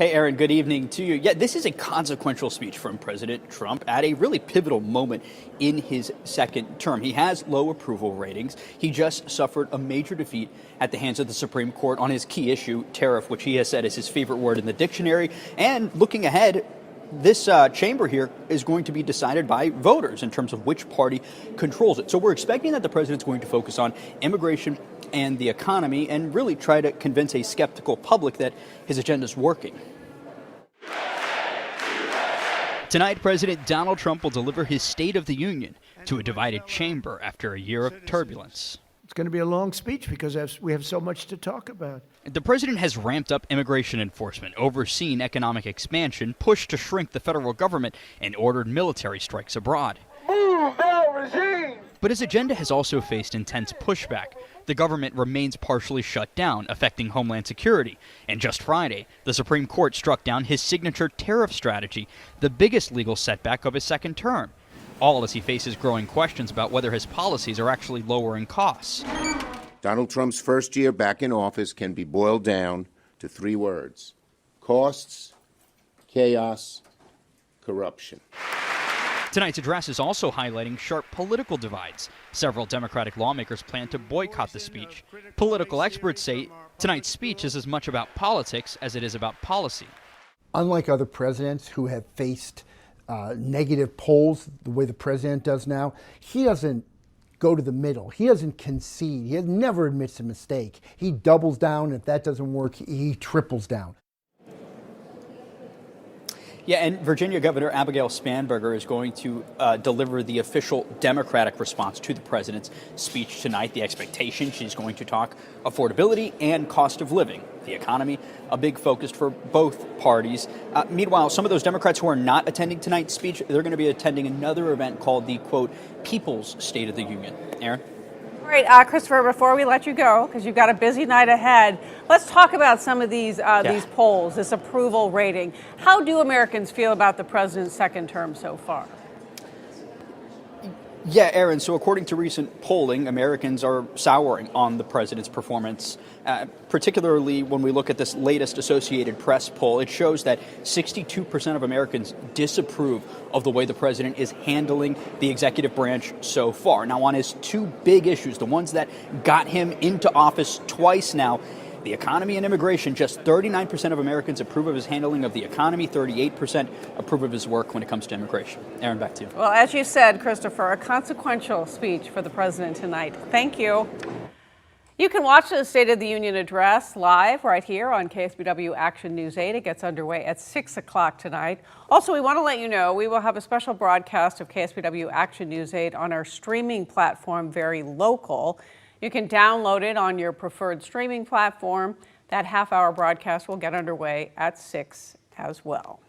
Hey, Aaron, good evening to you. Yeah, this is a consequential speech from President Trump at a really pivotal moment in his second term. He has low approval ratings. He just suffered a major defeat at the hands of the Supreme Court on his key issue, tariff, which he has said is his favorite word in the dictionary. And looking ahead, this chamber here is going to be decided by voters in terms of which party controls it. So we're expecting that the president's going to focus on immigration and the economy and really try to convince a skeptical public that his agenda is working. Tonight, President Donald Trump will deliver his State of the Union to a divided chamber after a year of turbulence. It's going to be a long speech because we have so much to talk about. The president has ramped up immigration enforcement, overseen economic expansion, pushed to shrink the federal government, and ordered military strikes abroad. Move that regime! But his agenda has also faced intense pushback. The government remains partially shut down, affecting Homeland Security. And just Friday, the Supreme Court struck down his signature tariff strategy, the biggest legal setback of his second term. All as he faces growing questions about whether his policies are actually lowering costs. Donald Trump's first year back in office can be boiled down to three words: costs, chaos, corruption. Tonight's address is also highlighting sharp political divides. Several Democratic lawmakers plan to boycott the speech. Political experts say tonight's speech is as much about politics as it is about policy. Unlike other presidents who have faced negative polls the way the president does now, he doesn't go to the middle. He doesn't concede. He never admits a mistake. He doubles down. If that doesn't work, he triples down. Yeah, and Virginia Governor Abigail Spanberger is going to deliver the official Democratic response to the president's speech tonight. The expectation, she's going to talk affordability and cost of living. The economy, a big focus for both parties. Meanwhile, some of those Democrats who are not attending tonight's speech, they're going to be attending another event called the, quote, People's State of the Union. Aaron? All right, Christopher, before we let you go, because you've got a busy night ahead, let's talk about some of these polls, this approval rating. How do Americans feel about the president's second term so far? Yeah, Aaron, so according to recent polling, Americans are souring on the president's performance, particularly when we look at this latest Associated Press poll. It shows that 62% of Americans disapprove of the way the president is handling the executive branch so far. Now, on his two big issues, the ones that got him into office twice now, the economy and immigration, just 39% of Americans approve of his handling of the economy, 38% approve of his work when it comes to immigration. Aaron, back to you. Well, as you said, Christopher, a consequential speech for the president tonight. Thank you. You can watch the State of the Union address live right here on KSBW Action News 8. It gets underway at 6 o'clock tonight. Also, we want to let you know we will have a special broadcast of KSBW Action News 8 on our streaming platform, Very Local. You can download it on your preferred streaming platform. That half-hour broadcast will get underway at 6 as well.